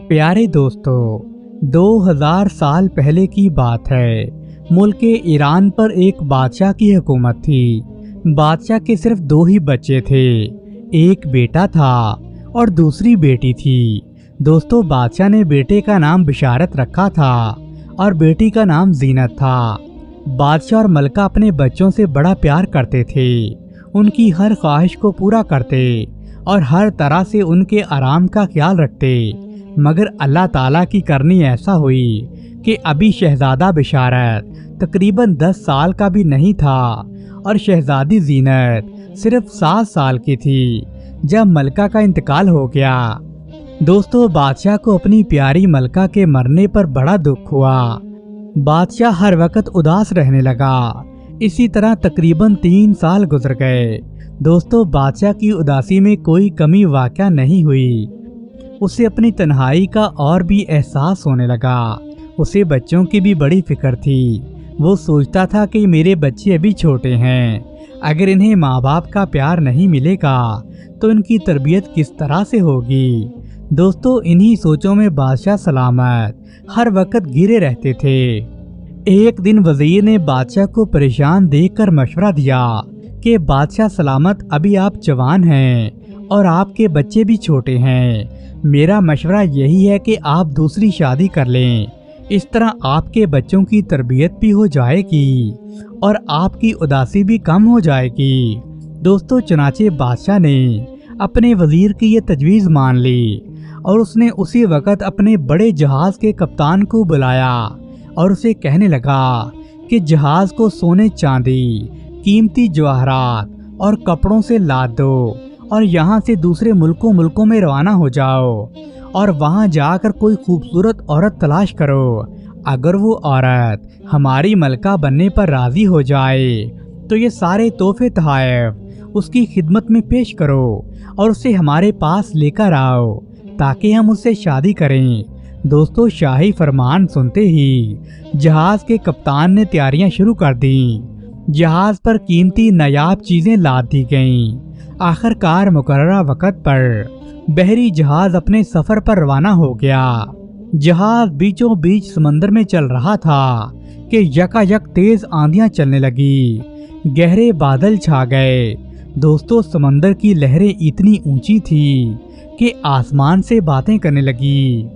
प्यारे दोस्तों, 2000 साल पहले की बात है। मुल्क ईरान पर एक बादशाह की हुकूमत थी। बादशाह के सिर्फ 2 ही बच्चे थे, एक बेटा था और दूसरी बेटी थी। दोस्तों, बादशाह ने बेटे का नाम बिशारत रखा था और बेटी का नाम जीनत था। बादशाह और मलका अपने बच्चों से बड़ा प्यार करते थे, उनकी हर ख्वाहिश को पूरा करते और हर तरह से उनके आराम का ख्याल रखते। मगर अल्लाह ताला की करनी ऐसा हुई कि अभी शहजादा बिशारत तकरीबन 10 साल का भी नहीं था और शहजादी जीनत सिर्फ 7 साल की थी जब मलका का इंतकाल हो गया। दोस्तों, बादशाह को अपनी प्यारी मलका के मरने पर बड़ा दुख हुआ। बादशाह हर वक्त उदास रहने लगा। इसी तरह तकरीबन 3 साल गुजर गए। दोस्तों, बादशाह की उदासी में कोई कमी वाक़या नहीं हुई। उसे अपनी तन्हाई का और भी एहसास होने लगा। उसे बच्चों की भी बड़ी फिक्र थी। वो सोचता था कि मेरे बच्चे अभी छोटे हैं, अगर इन्हें माँ बाप का प्यार नहीं मिलेगा तो इनकी तरबियत किस तरह से होगी। दोस्तों, इन्हीं सोचों में बादशाह सलामत हर वक्त घिरे रहते थे। एक दिन वजीर ने बादशाह को परेशान देखकर मशवरा दिया कि बादशाह सलामत, अभी आप जवान हैं और आपके बच्चे भी छोटे हैं। मेरा मशवरा यही है कि आप दूसरी शादी कर लें। इस तरह आपके बच्चों की तरबियत भी हो जाएगी और आपकी उदासी भी कम हो जाएगी। दोस्तों, चनाचे बादशाह ने अपने वजीर की ये तजवीज़ मान ली और उसने उसी वक्त अपने बड़े जहाज के कप्तान को बुलाया और उसे कहने लगा कि जहाज को सोने चांदी, कीमती जवाहरात और कपड़ों से लाद दो और यहाँ से दूसरे मुल्कों में रवाना हो जाओ और वहाँ जाकर कोई खूबसूरत औरत तलाश करो। अगर वो औरत हमारी मलका बनने पर राजी हो जाए तो ये सारे तोहफे तोहफ़ उसकी खिदमत में पेश करो और उसे हमारे पास लेकर आओ ताकि हम उससे शादी करें। दोस्तों, शाही फरमान सुनते ही जहाज के कप्तान ने तैयारियां शुरू कर दी। जहाज पर कीमती नायाब चीजें लाद दी गईं। आखिरकार मुकर्ररा वक्त पर बहरी जहाज अपने सफर पर रवाना हो गया। जहाज बीचों बीच समंदर में चल रहा था कि यकायक तेज आंधियां चलने लगी। गहरे बादल छा गए। दोस्तों, समंदर की लहरें इतनी ऊंची थी कि आसमान से बातें करने लगी।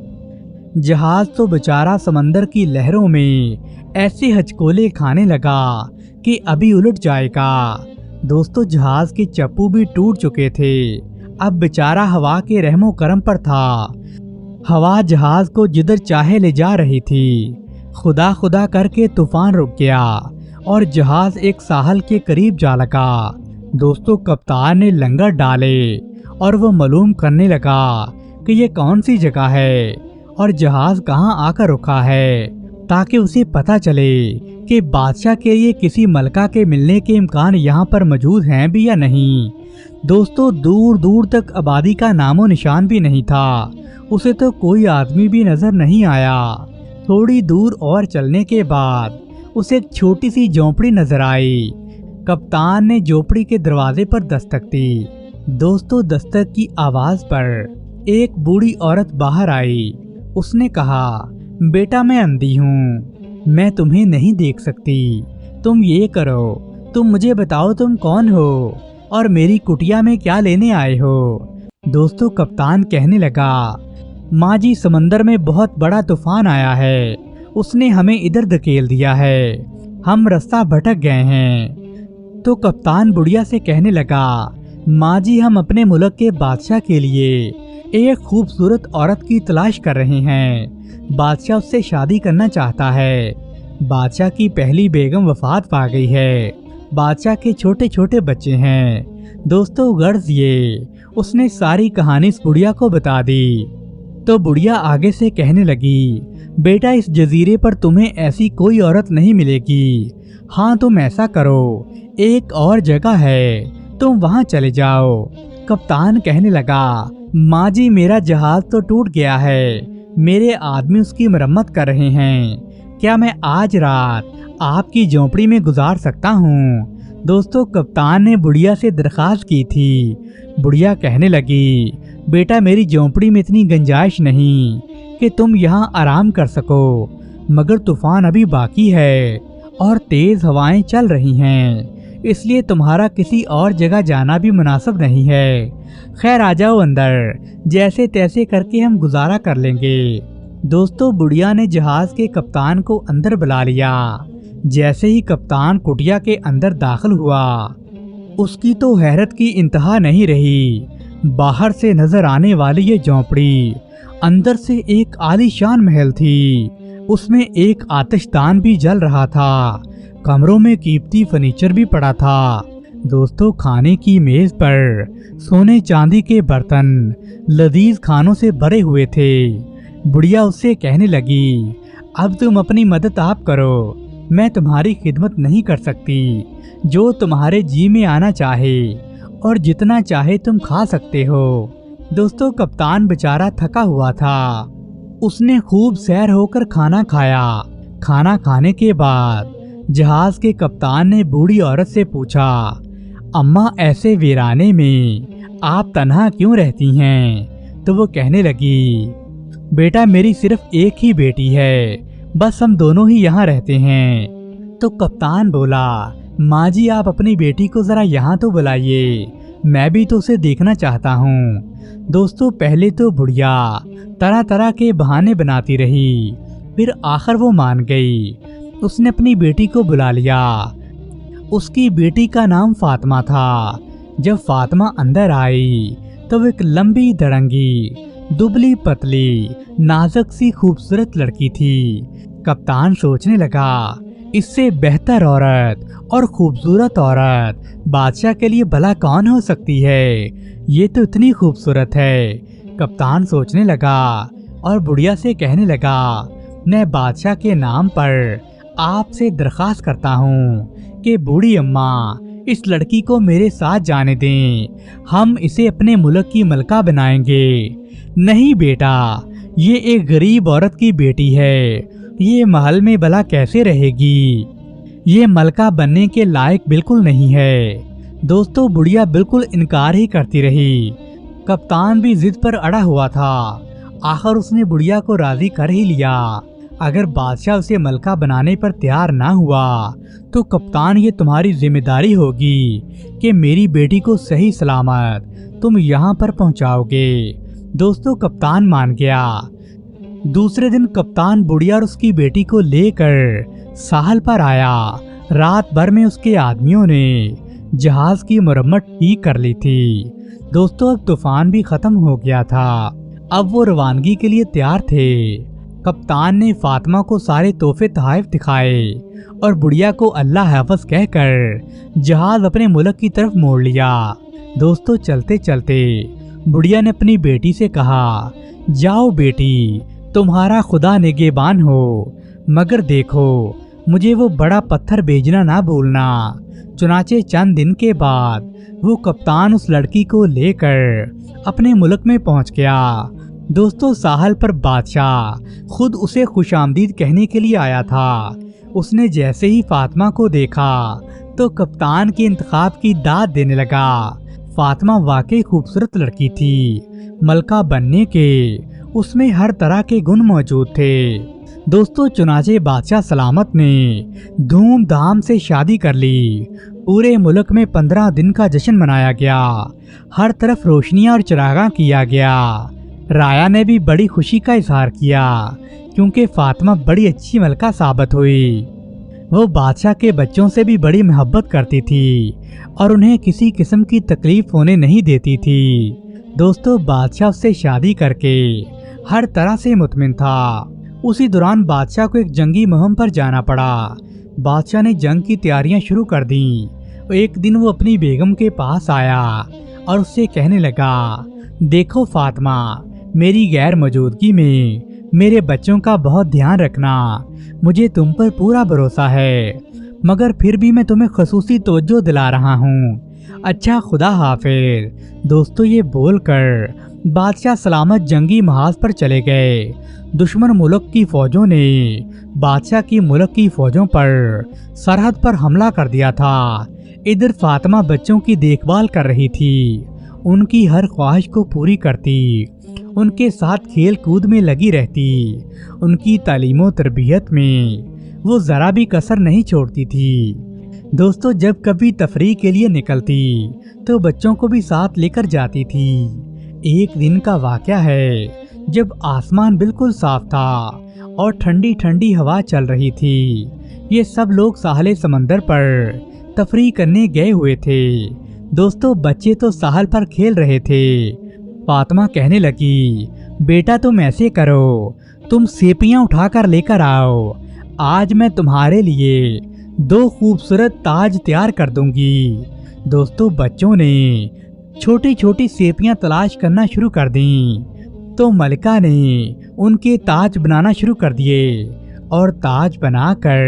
जहाज तो बेचारा समंदर की लहरों में ऐसे हचकोले खाने लगा कि अभी उलट जाएगा। दोस्तों, जहाज के चप्पू भी टूट चुके थे। अब बेचारा हवा के रहमो करम पर था। हवा जहाज को जिधर चाहे ले जा रही थी। खुदा खुदा करके तूफान रुक गया और जहाज एक साहल के करीब जा लगा। दोस्तों, कप्तान ने लंगर डाले और वो मालूम करने लगा कि ये कौन सी जगह है और जहाज कहाँ आकर रुका है, ताकि उसे पता चले कि बादशाह के लिए किसी मलका के मिलने के इम्कान यहाँ पर मौजूद हैं भी या नहीं। दोस्तों, दूर दूर तक आबादी का नामो निशान भी नहीं था। उसे तो कोई आदमी भी नजर नहीं आया। थोड़ी दूर और चलने के बाद उसे एक छोटी सी झोंपड़ी नजर आई। कप्तान ने झोंपड़ी के दरवाजे पर दस्तक दी। दोस्तों, दस्तक की आवाज पर एक बूढ़ी औरत बाहर आई। उसने कहा, बेटा, मैं अंधी हूँ, मैं तुम्हें नहीं देख सकती। तुम ये करो, तुम मुझे बताओ तुम कौन हो और मेरी कुटिया में क्या लेने आए हो। दोस्तों, कप्तान कहने लगा, माँ जी, समंदर में बहुत बड़ा तूफान आया है। उसने हमें इधर धकेल दिया है। हम रास्ता भटक गए हैं। तो कप्तान बुढ़िया से कहने लगा, माँ जी, हम अपने मुल्क के बादशाह के लिए एक खूबसूरत औरत की तलाश कर रहे हैं। बादशाह उससे शादी करना चाहता है। बादशाह की पहली बेगम वफात पा गई है। बादशाह के छोटे छोटे बच्चे हैं। दोस्तों, गर्ज ये उसने सारी कहानी इस बुढ़िया को बता दी। तो बुढ़िया आगे से कहने लगी, बेटा, इस जजीरे पर तुम्हें ऐसी कोई औरत नहीं मिलेगी। हाँ, तुम ऐसा करो, एक और जगह है, तुम वहाँ चले जाओ। कप्तान कहने लगा, माँ जी, मेरा जहाज तो टूट गया है। मेरे आदमी उसकी मरम्मत कर रहे हैं। क्या मैं आज रात आपकी झोंपड़ी में गुजार सकता हूँ? दोस्तों, कप्तान ने बुढ़िया से दरख्वास्त की थी। बुढ़िया कहने लगी, बेटा, मेरी झोंपड़ी में इतनी गुंजाइश नहीं। کہ تم यहाँ आराम कर सको, मगर तूफान अभी बाकी है और तेज हवाएं चल रही हैं, इसलिए तुम्हारा किसी और जगह जाना भी मुनासिब नहीं है। खैर आ जाओ अंदर, जैसे तैसे करके हम गुजारा कर लेंगे। दोस्तों, बुढ़िया ने जहाज के कप्तान को अंदर बुला लिया। जैसे ही कप्तान कुटिया के अंदर दाखिल हुआ, उसकी तो हैरत की इंतहा नहीं रही। बाहर से नजर आने वाली ये झोंपड़ी अंदर से एक आलीशान महल थी। उसमें एक आतिशदान भी जल रहा था। कमरों में कीमती फर्नीचर भी पड़ा था। दोस्तों, खाने की मेज पर सोने चांदी के बर्तन लजीज खानों से भरे हुए थे। बुढ़िया उससे कहने लगी, अब तुम अपनी मदद आप करो, मैं तुम्हारी खिदमत नहीं कर सकती। जो तुम्हारे जी में आना चाहे और जितना चाहे तुम खा सकते हो। दोस्तों, कप्तान बेचारा थका हुआ था। उसने खूब सैर होकर खाना खाया। खाना खाने के बाद जहाज के कप्तान ने बूढ़ी औरत से पूछा, अम्मा, ऐसे वीराने में आप तन्हा क्यों रहती हैं? तो वो कहने लगी, बेटा, मेरी सिर्फ एक ही बेटी है, बस हम दोनों ही यहाँ रहते हैं। तो कप्तान बोला, माँ जी, आप अपनी बेटी को जरा यहाँ तो बुलाइए, मैं भी तो उसे देखना चाहता हूँ। दोस्तों, पहले तो बुढ़िया तरह तरह के बहाने बनाती रही, फिर आखिर वो मान गई। उसने अपनी बेटी को बुला लिया। उसकी बेटी का नाम फातिमा था। जब फातिमा अंदर आई तो वो एक लंबी दड़ंगी, दुबली पतली, नाजुक सी खूबसूरत लड़की थी। कप्तान सोचने लगा, इससे बेहतर औरत और खूबसूरत औरत बादशाह के लिए भला कौन हो सकती है? ये तो इतनी खूबसूरत है। कप्तान सोचने लगा और बुढ़िया से कहने लगा, मैं बादशाह के नाम पर आपसे दरख्वास्त करता हूँ कि बूढ़ी अम्मा इस लड़की को मेरे साथ जाने दें, हम इसे अपने मुल्क की मलका बनाएंगे। नहीं बेटा, ये एक गरीब औरत की बेटी है, ये महल में भला कैसे रहेगी? ये मलका बनने के लायक बिल्कुल नहीं है। दोस्तों, बुढ़िया बिल्कुल इनकार ही करती रही। कप्तान भी जिद पर अड़ा हुआ था। आखिर उसने बुढ़िया को राजी कर ही लिया। अगर बादशाह उसे मलका बनाने पर तैयार ना हुआ तो कप्तान, ये तुम्हारी जिम्मेदारी होगी कि मेरी बेटी को सही सलामत तुम यहाँ पर पहुँचाओगे। दोस्तों, कप्तान मान गया। दूसरे दिन कप्तान बुढ़िया और उसकी बेटी को लेकर साहल पर आया। रात भर में उसके आदमियों ने जहाज की मरम्मत ठीक कर ली थी। दोस्तों, अब तूफान भी खत्म हो गया था। अब वो रवानगी के लिए तैयार थे। कप्तान ने फातिमा को सारे तोहफे तोहफ दिखाए और बुढ़िया को अल्लाह हाफ़िज़ कहकर जहाज अपने मुल्क की तरफ मोड़ लिया। दोस्तों, चलते चलते बुढ़िया ने अपनी बेटी से कहा, जाओ बेटी, तुम्हारा खुदा निगहबान हो, मगर देखो मुझे वो बड़ा पत्थर भेजना ना भूलना। चुनाचे चंद दिन के बाद वो कप्तान उस लड़की को लेकर अपने मुल्क में पहुंच गया। दोस्तों, साहल पर बादशाह खुद उसे खुशामदीद कहने के लिए आया था। उसने जैसे ही फातिमा को देखा तो कप्तान के इंतखाब की दाद देने लगा। फातिमा वाकई खूबसूरत लड़की थी। मलका बनने के उसमें हर तरह के गुण मौजूद थे। दोस्तों, चुनाचे बादशाह सलामत ने धूमधाम से शादी कर ली। पूरे मुल्क में 15 दिन का जश्न मनाया गया। हर तरफ रोशनियां और चिरागा किया गया। राया ने भी बड़ी खुशी का इजहार किया क्योंकि फातिमा बड़ी अच्छी मलका साबित हुई। वो बादशाह के बच्चों से भी बड़ी मोहब्बत करती थी और उन्हें किसी किस्म की तकलीफ होने नहीं देती थी। दोस्तों, बादशाह उससे शादी करके हर तरह से मुतमिन था। उसी दौरान बादशाह को एक जंगी मुहिम पर जाना पड़ा। बादशाह ने जंग की तैयारियां शुरू कर दी। एक दिन वो अपनी बेगम के पास आया और उससे कहने लगा, देखो फातिमा, मेरी गैर मौजूदगी में मेरे बच्चों का बहुत ध्यान रखना। मुझे तुम पर पूरा भरोसा है, मगर फिर भी मैं तुम्हें खसूसी तवज्जो दिला रहा हूँ। अच्छा, खुदा हाफिज। दोस्तों, ये बोलकर बादशाह सलामत जंगी महाज पर चले गए। दुश्मन मुल्क की फौजों ने बादशाह की मुल्क की फौजों पर सरहद पर हमला कर दिया था। इधर फातिमा बच्चों की देखभाल कर रही थी ان کی ہر خواہش کو پوری کرتی، ان کے ساتھ کھیل کود میں لگی رہتی، ان کی تعلیم و تربیت میں وہ ذرا بھی کسر نہیں چھوڑتی تھی۔ دوستو جب کبھی تفریح کے لیے نکلتی تو بچوں کو بھی ساتھ لے کر جاتی تھی۔ ایک دن کا واقعہ ہے جب آسمان بالکل صاف تھا اور ٹھنڈی ٹھنڈی ہوا چل رہی تھی۔ یہ سب لوگ ساحل سمندر پر تفریح کرنے گئے ہوئے تھے۔ دوستو بچے تو ساحل پر کھیل رہے تھے۔ فاطمہ کہنے لگی، بیٹا تم ایسے کرو، تم سیپیاں اٹھا کر لے کر آؤ، آج میں تمہارے لیے 2 خوبصورت تاج تیار کر دوں گی۔ دوستو بچوں نے چھوٹی چھوٹی سیپیاں تلاش کرنا شروع کر دیں تو ملکہ نے ان کے تاج بنانا شروع کر دیے اور تاج بنا کر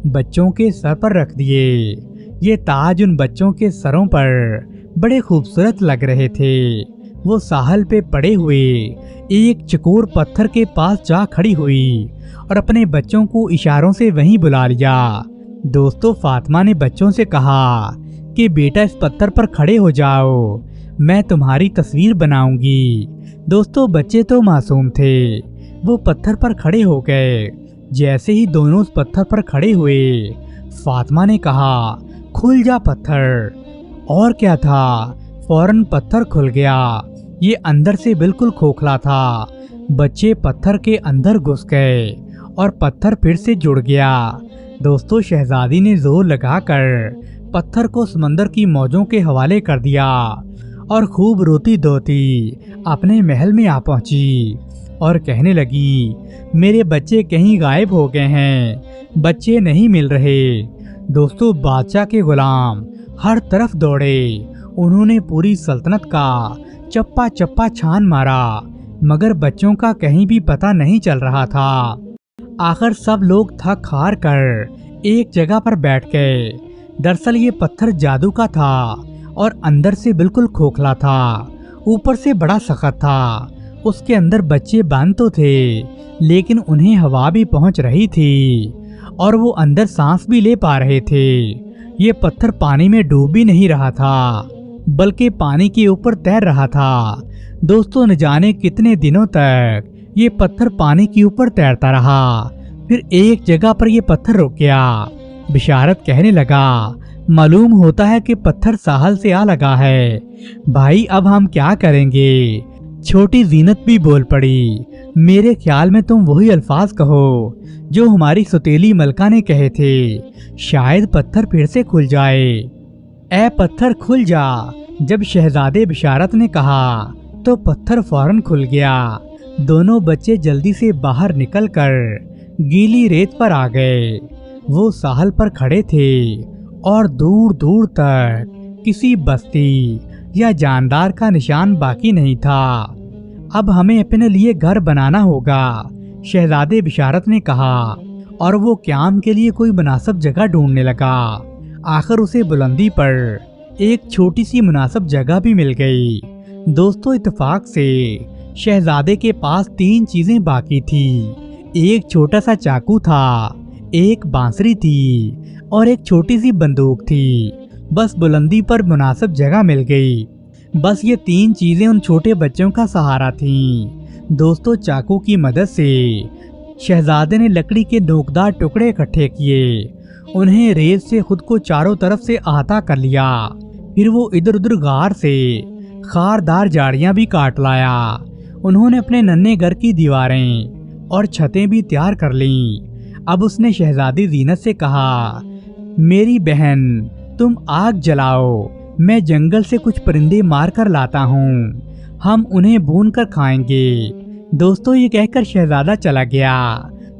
بچوں کے سر پر رکھ دیے۔ یہ تاج ان بچوں کے سروں پر بڑے خوبصورت لگ رہے تھے۔ وہ ساحل پہ پڑے ہوئے ایک چکور پتھر کے پاس جا کھڑی ہوئی اور اپنے بچوں کو اشاروں سے وہیں بلا لیا۔ دوستو فاطمہ نے بچوں سے کہا کہ بیٹا اس پتھر پر کھڑے ہو جاؤ، میں تمہاری تصویر بناؤں گی۔ دوستو بچے تو معصوم تھے، وہ پتھر پر کھڑے ہو گئے۔ جیسے ہی دونوں اس پتھر پر کھڑے ہوئے، فاطمہ نے کہا، کھل جا پتھر۔ اور کیا تھا، فوراً پتھر کھل گیا۔ یہ اندر سے بالکل کھوکھلا تھا۔ بچے پتھر کے اندر گھس گئے اور پتھر پھر سے جڑ گیا۔ دوستو شہزادی نے زور لگا کر پتھر کو سمندر کی موجوں کے حوالے کر دیا اور خوب روتی دھوتی اپنے محل میں آ پہنچی اور کہنے لگی، میرے بچے کہیں غائب ہو گئے ہیں، بچے نہیں مل رہے۔ دوستو بادشاہ کے غلام ہر طرف دوڑے، انہوں نے پوری سلطنت کا چپا چپا چھان مارا، مگر بچوں کا کہیں بھی پتہ نہیں چل رہا تھا۔ آخر سب لوگ تھک ہار کر ایک جگہ پر بیٹھ گئے۔ دراصل یہ پتھر جادو کا تھا اور اندر سے بالکل کھوکھلا تھا، اوپر سے بڑا سخت تھا۔ اس کے اندر بچے بند تو تھے لیکن انہیں ہوا بھی پہنچ رہی تھی اور وہ اندر سانس بھی لے پا رہے تھے۔ یہ پتھر پانی میں ڈوب بھی نہیں رہا تھا بلکہ پانی کے اوپر تیر رہا تھا۔ دوستو نہ جانے کتنے دنوں تک یہ پتھر پانی کے اوپر تیرتا رہا۔ پھر ایک جگہ پر یہ پتھر رک گیا۔ بشارت کہنے لگا، معلوم ہوتا ہے کہ پتھر ساحل سے آ لگا ہے، بھائی اب ہم کیا کریں گے؟ چھوٹی زینت بھی بول پڑی، میرے خیال میں تم وہی الفاظ کہو جو ہماری ستیلی ملکہ نے کہے تھے، شاید پتھر پھر سے کھل جائے۔ اے پتھر کھل جا۔ جب شہزادے بشارت نے کہا تو پتھر فوراً کھل گیا۔ دونوں بچے جلدی سے باہر نکل کر گیلی ریت پر آ گئے۔ وہ ساحل پر کھڑے تھے اور دور دور تک کسی بستی یا جاندار کا نشان باقی نہیں تھا۔ اب ہمیں اپنے لیے گھر بنانا ہوگا، شہزادے بشارت نے کہا، اور وہ قیام کے لیے کوئی مناسب جگہ ڈھونڈنے لگا۔ آخر اسے بلندی پر ایک چھوٹی سی مناسب جگہ بھی مل گئی۔ دوستو اتفاق سے شہزادے کے پاس 3 چیزیں باقی تھی۔ ایک چھوٹا سا چاقو تھا، ایک بانسری تھی اور ایک چھوٹی سی بندوق تھی۔ بس بلندی پر مناسب جگہ مل گئی۔ بس یہ 3 چیزیں ان چھوٹے بچوں کا سہارا تھیں۔ دوستو چاقو کی مدد سے شہزادے نے لکڑی کے نوکدار ٹکڑے اکٹھے کیے، انہیں ریت سے خود کو چاروں طرف سے احاطہ کر لیا۔ پھر وہ ادھر ادھر غار سے خاردار جاڑیاں بھی کاٹ لایا۔ انہوں نے اپنے ننھے گھر کی دیواریں اور چھتیں بھی تیار کر لیں۔ اب اس نے شہزادی زینت سے کہا، میری بہن تم آگ جلاؤ، میں جنگل سے کچھ پرندے مار کر لاتا ہوں، ہم انہیں بھون کر کھائیں گے۔ دوستو یہ کہہ کر شہزادہ چلا گیا۔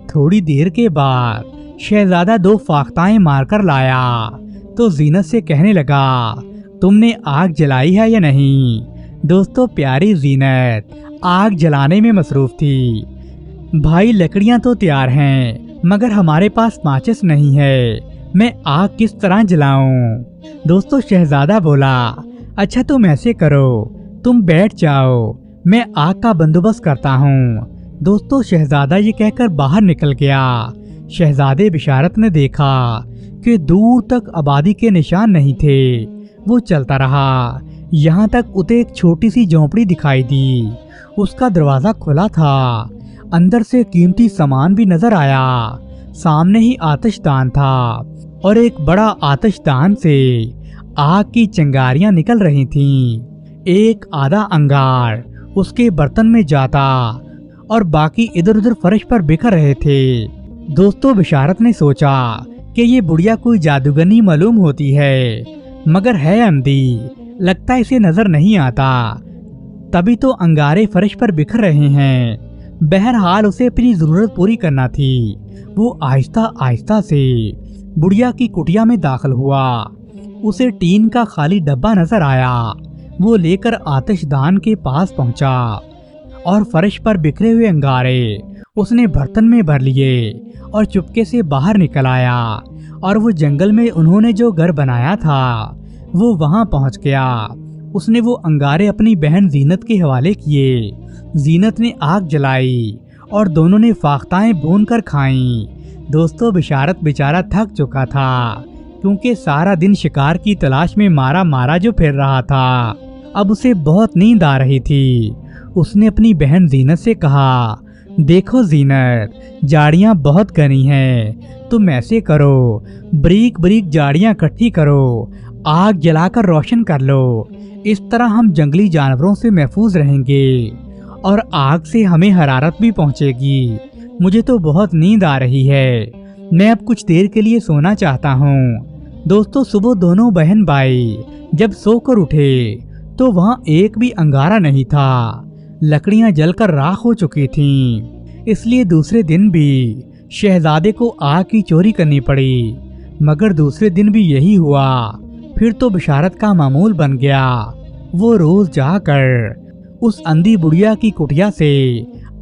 تھوڑی دیر کے بعد شہزادہ 2 فاختائیں مار کر لایا تو زینت سے کہنے لگا، تم نے آگ جلائی ہے یا نہیں؟ دوستو پیاری زینت آگ جلانے میں مصروف تھی۔ بھائی لکڑیاں تو تیار ہیں مگر ہمارے پاس ماچس نہیں ہے، میں آگ کس طرح جلاؤں؟ دوستو شہزادہ بولا، اچھا تم ایسے کرو، تم بیٹھ جاؤ، میں آگ کا بندوبست کرتا ہوں۔ دوستو شہزادہ یہ کہہ کر باہر نکل گیا۔ شہزادے بشارت نے دیکھا کہ دور تک آبادی کے نشان نہیں تھے۔ وہ چلتا رہا، यहाँ तक उसे एक छोटी सी झोंपड़ी दिखाई दी। उसका दरवाजा खुला था, अंदर से कीमती सामान भी नजर आया। सामने ही आतिशदान था और एक बड़ा आतिशदान से आग की चिंगारियां निकल रही थीं। एक आधा अंगार उसके बर्तन में जाता और बाकी इधर उधर फर्श पर बिखर रहे थे। दोस्तों बिशारत ने सोचा कि ये बुढ़िया कोई जादूगरनी मालूम होती है, मगर है अंधी, लगता इसे नजर नहीं आता। तभी तो अंगारे फर्श पर बिखर रहे हैं। बहरहाल उसे अपनी जरूरत पूरी करना थी। वो आहिस्ता आहिस्ता से बुढ़िया की कुटिया में दाखिल हुआ। उसे टीन का खाली डब्बा नजर आया। वो लेकर आतिशदान के पास पहुंचा और फर्श पर बिखरे हुए अंगारे उसने बर्तन में भर लिए और चुपके से बाहर निकल आया। और वो जंगल में उन्होंने जो घर बनाया था वो वहां पहुंच गया। उसने वो अंगारे अपनी बहन जीनत के हवाले किए। जीनत ने आग जलाई और दोनों ने फाख्ताएं भून कर खाईं। दोस्तों बिशारत बेचारा थक चुका था, क्योंकि सारा दिन शिकार की तलाश में मारा मारा जो फिर रहा था। अब उसे बहुत नींद आ रही थी। उसने अपनी बहन जीनत से कहा, देखो जीनत, जाड़ियाँ बहुत घनी हैं, तुम ऐसे करो, बरीक बरीक जाड़ियाँ इकट्ठी करो, आग जलाकर रोशन कर लो। इस तरह हम जंगली जानवरों से महफूज रहेंगे और आग से हमें हरारत भी पहुंचेगी। मुझे तो बहुत नींद आ रही है, मैं अब कुछ देर के लिए सोना चाहता हूँ। दोस्तों सुबह दोनों बहन भाई जब सोकर उठे तो वहाँ एक भी अंगारा नहीं था। लकड़ियाँ जलकर राख हो चुकी थीं। इसलिए दूसरे दिन भी शहजादे को आग की चोरी करनी पड़ी। मगर दूसरे दिन भी यही हुआ। फिर तो बिशारत का मामूल बन गया। वो रोज जाकर उस अंधी बुढ़िया की कुटिया से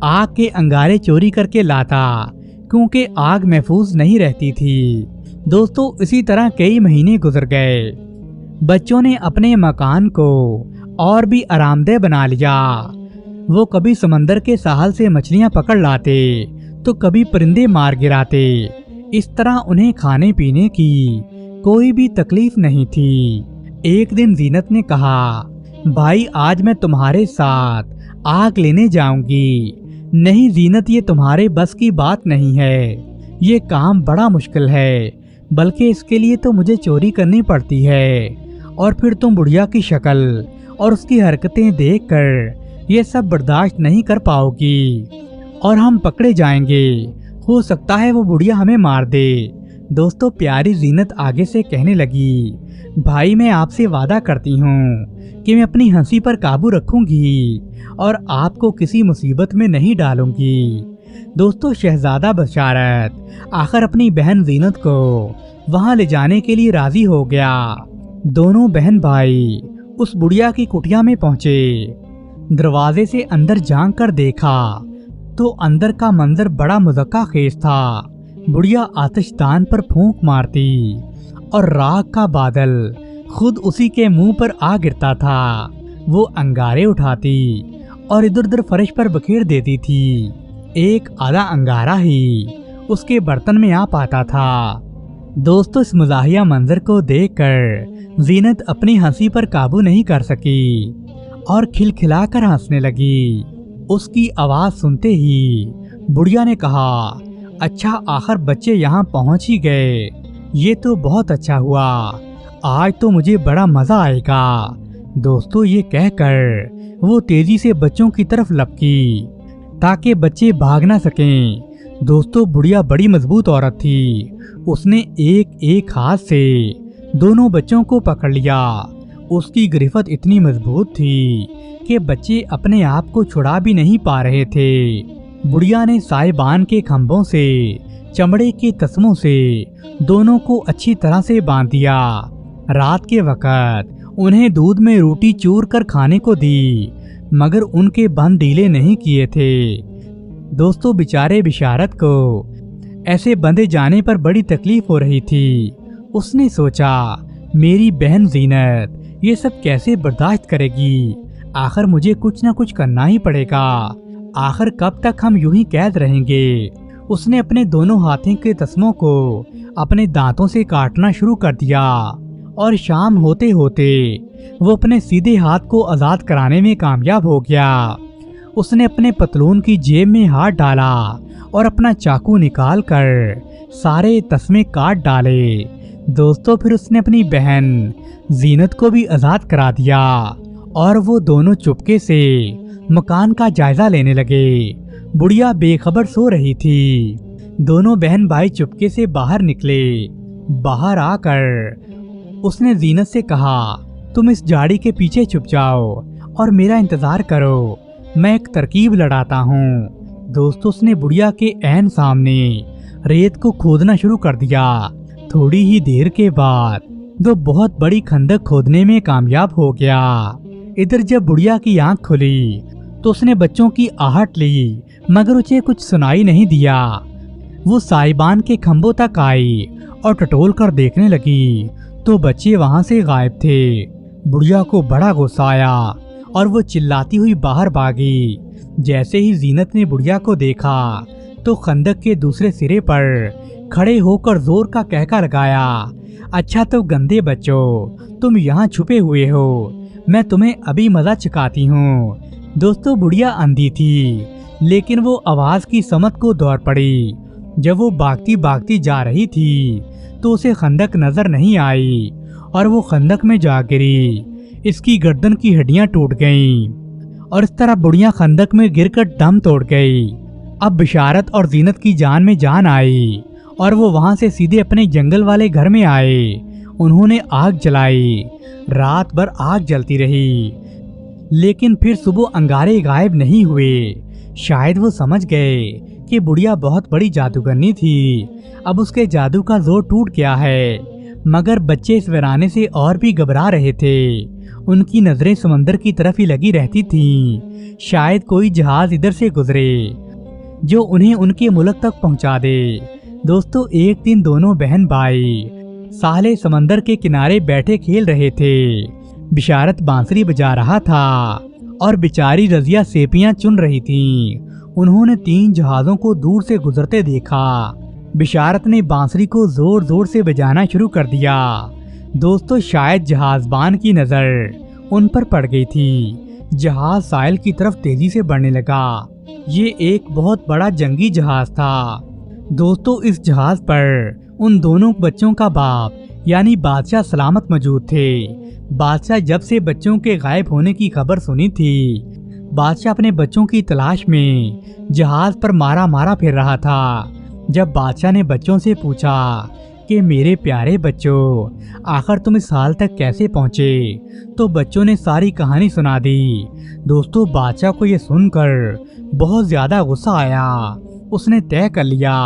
आग के अंगारे चोरी करके लाता, क्योंकि आग महफूज नहीं रहती थी। दोस्तों इसी तरह कई महीने गुजर गए। बच्चों ने अपने मकान को और भी आरामदेह बना लिया। वो कभी समंदर के साहल से मछलियां पकड़ लाते तो कभी परिंदे मार गिराते। इस तरह उन्हें खाने पीने की कोई भी तकलीफ नहीं थी। एक दिन जीनत ने कहा, भाई आज मैं तुम्हारे साथ आग लेने जाऊंगी। नहीं जीनत, ये तुम्हारे बस की बात नहीं है, ये काम बड़ा मुश्किल है, बल्कि इसके लिए तो मुझे चोरी करनी पड़ती है। और फिर तुम बुढ़िया की शक्ल और उसकी हरकतें देखकर ये सब बर्दाश्त नहीं कर पाओगी और हम पकड़े जाएंगे। हो सकता है वो बुढ़िया हमें मार दे। दोस्तों प्यारी जीनत आगे से कहने लगी, भाई मैं आपसे वादा करती हूँ कि मैं अपनी हंसी पर काबू रखूंगी और आपको किसी मुसीबत में नहीं डालूंगी। दोस्तों शहजादा बशारत आखिर अपनी बहन जीनत को वहां ले जाने के लिए राजी हो गया। दोनों बहन भाई उस बुढ़िया की कुटिया में पहुंचे। दरवाजे से अंदर झांक कर देखा तो अंदर का मंजर बड़ा मुज़क्का खेज था। बुढ़िया आतिशदान पर फूंक मारती और राख का बादल खुद उसी के मुंह पर आ गिरता था। वो अंगारे उठाती और इधर उधर फर्श पर बखेर देती थी। एक आधा अंगारा ही उसके बर्तन में आ पाता था। दोस्तों इस मज़ाहिया मंजर को देखकर जीनत अपनी हंसी पर काबू नहीं कर सकी और खिलखिलाकर हंसने लगी। उसकी आवाज सुनते ही बुढ़िया ने कहा, अच्छा आखिर बच्चे यहाँ पहुँच ही गए, ये तो बहुत अच्छा हुआ, आज तो मुझे बड़ा मजा आएगा। दोस्तों ये कहकर वो तेजी से बच्चों की तरफ लपकी ताकि बच्चे भाग ना सकें। दोस्तों बुढ़िया बड़ी मजबूत औरत थी। उसने एक एक हाथ से दोनों बच्चों को पकड़ लिया। उसकी गिरफ्त इतनी मजबूत थी कि बच्चे अपने आप को छुड़ा भी नहीं पा रहे थे। बुढ़िया ने साहिबान के खंभों से चमड़े के तस्मों से दोनों को अच्छी तरह से बांध दिया। रात के वक़्त उन्हें दूध में रोटी चूर कर खाने को दी, मगर उनके बंद ढीले नहीं किए थे। दोस्तों बेचारे बिशारत को ऐसे बंधे जाने पर बड़ी तकलीफ हो रही थी। उसने सोचा, मेरी बहन जीनत ये सब कैसे बर्दाश्त करेगी, आखिर मुझे कुछ न कुछ करना ही पड़ेगा। आखिर कब तक हम यूं ही कैद रहेंगे। उसने अपने दोनों हाथों के तस्मों को अपने दांतों से काटना शुरू कर दिया اور شام ہوتے ہوتے وہ اپنے سیدھے ہاتھ کو آزاد کرانے میں کامیاب ہو گیا۔ اس نے اپنے پتلون کی جیب میں ہاتھ ڈالا اور اپنا چاقو نکال کر سارے تسمے کاٹ ڈالے۔ دوستو پھر اس نے اپنی بہن زینت کو بھی آزاد کرا دیا اور وہ دونوں چپکے سے مکان کا جائزہ لینے لگے۔ بڑھیا بے خبر سو رہی تھی۔ دونوں بہن بھائی چپکے سے باہر نکلے۔ باہر آ کر اس نے زینت سے کہا، تم اس جاڑی کے پیچھے چھپ جاؤ اور میرا انتظار کرو، میں ایک ترکیب لڑاتا ہوں۔ دوستو اس نے بڑھیا کے عین سامنے ریت کو کھودنا شروع کر دیا۔ تھوڑی ہی دیر کے بعد وہ بہت بڑی خندق کھودنے میں کامیاب ہو گیا۔ ادھر جب بڑھیا کی آنکھ کھلی تو اس نے بچوں کی آہٹ لی مگر اسے کچھ سنائی نہیں دیا۔ وہ سائبان کے کھمبوں تک آئی اور ٹٹول کر دیکھنے لگی تو بچے وہاں سے غائب تھے۔ بڑھیا کو بڑا غصہ آیا اور وہ چلاتی ہوئی باہر بھاگی۔ جیسے ہی زینت نے بڑھیا کو دیکھا تو خندق کے دوسرے سرے پر کھڑے ہو کر زور کا کہکا لگایا، اچھا تو گندے بچوں، تم یہاں چھپے ہوئے ہو، میں تمہیں ابھی مزہ چکھاتی ہوں۔ دوستو بڑھیا اندھی تھی لیکن وہ آواز کی سمت کو دوڑ پڑی۔ جب وہ بھاگتی بھاگتی جا رہی تھی تو اسے خندق نظر نہیں آئی اور وہ خندق میں جا گری۔ اس کی گردن کی ہڈیاں ٹوٹ گئیں اور اس طرح بڑھیا خندق میں گر کر دم توڑ گئی۔ اب بشارت اور زینت کی جان میں جان آئی اور وہ وہاں سے سیدھے اپنے جنگل والے گھر میں آئے۔ انہوں نے آگ جلائی، رات بھر آگ جلتی رہی لیکن پھر صبح انگارے غائب نہیں ہوئے۔ شاید وہ سمجھ گئے کہ بڑھیا بہت بڑی جادوگرنی تھی، اب اس کے جادو کا زور ٹوٹ گیا ہے۔ مگر بچے اس ویرانے سے اور بھی گھبرا رہے تھے۔ ان کی نظریں سمندر کی طرف ہی لگی رہتی تھیں، شاید کوئی جہاز ادھر سے گزرے جو انہیں ان کے ملک تک پہنچا دے۔ دوستو ایک دن دونوں بہن بھائی ساحل سمندر کے کنارے بیٹھے کھیل رہے تھے۔ بشارت بانسری بجا رہا تھا اور بیچاری رضیہ سیپیاں چن رہی تھیں۔ انہوں نے 3 جہازوں کو دور سے گزرتے دیکھا۔ بشارت نے بانسری کو زور زور سے بجانا شروع کر دیا۔ دوستو شاید جہاز بان کی نظر ان پر پڑ گئی تھی۔ جہاز ساحل کی طرف تیزی سے بڑھنے لگا۔ یہ ایک بہت بڑا جنگی جہاز تھا۔ دوستو اس جہاز پر ان دونوں بچوں کا باپ یعنی بادشاہ سلامت موجود تھے۔ بادشاہ جب سے بچوں کے غائب ہونے کی خبر سنی تھی، بادشاہ اپنے بچوں کی تلاش میں جہاز پر مارا پھر رہا تھا۔ جب بادشاہ نے بچوں سے پوچھا کہ میرے پیارے بچوں، آخر تم اس حال تک کیسے پہنچے، تو بچوں نے ساری کہانی سنا دی۔ دوستو بادشاہ کو یہ سن کر بہت زیادہ غصہ آیا۔ اس نے طے کر لیا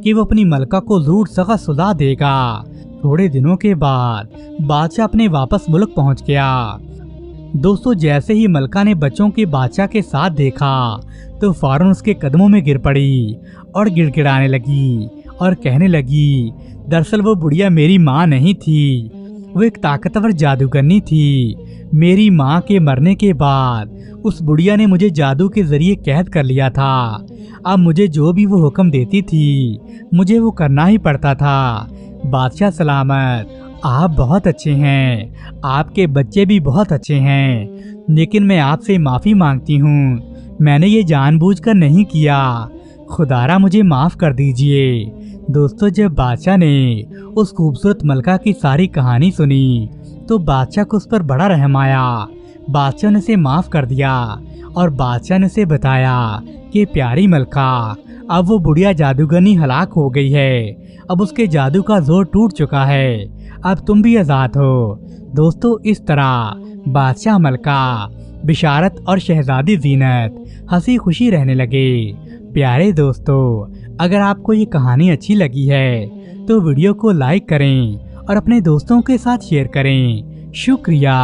کہ وہ اپنی ملکہ کو ضرور سخت سزا دے گا۔ تھوڑے دنوں کے بعد بادشاہ اپنے واپس ملک پہنچ گیا۔ دوستو جیسے ہی ملکہ نے بچوں کے بادشاہ کے ساتھ دیکھا تو فوراً اس کے قدموں میں گر پڑی اور گڑ گڑانے لگی اور کہنے لگی، دراصل وہ بڑھیا میری ماں نہیں تھی، وہ ایک طاقتور جادوگرنی تھی۔ میری ماں کے مرنے کے بعد اس بڑھیا نے مجھے جادو کے ذریعے قید کر لیا تھا۔ اب مجھے جو بھی وہ حکم دیتی تھی مجھے وہ کرنا ہی پڑتا تھا۔ بادشاہ سلامت، آپ بہت اچھے ہیں، آپ کے بچے بھی بہت اچھے ہیں، لیکن میں آپ سے معافی مانگتی ہوں، میں نے یہ جان بوجھ کر نہیں کیا، خدارا مجھے معاف کر دیجئے۔ دوستو جب بادشاہ نے اس خوبصورت ملکہ کی ساری کہانی سنی تو بادشاہ کو اس پر بڑا رحم آیا۔ بادشاہ نے اسے معاف کر دیا اور بادشاہ نے اسے بتایا کہ پیاری ملکہ، اب وہ بڑھیا جادوگرنی ہلاک ہو گئی ہے، اب اس کے جادو کا زور ٹوٹ چکا ہے، اب تم بھی آزاد ہو۔ دوستو اس طرح بادشاہ ملکہ، بشارت اور شہزادی زینت ہنسی خوشی رہنے لگے۔ پیارے دوستو، اگر آپ کو یہ کہانی اچھی لگی ہے تو ویڈیو کو لائک کریں اور اپنے دوستوں کے ساتھ شیئر کریں۔ شکریہ۔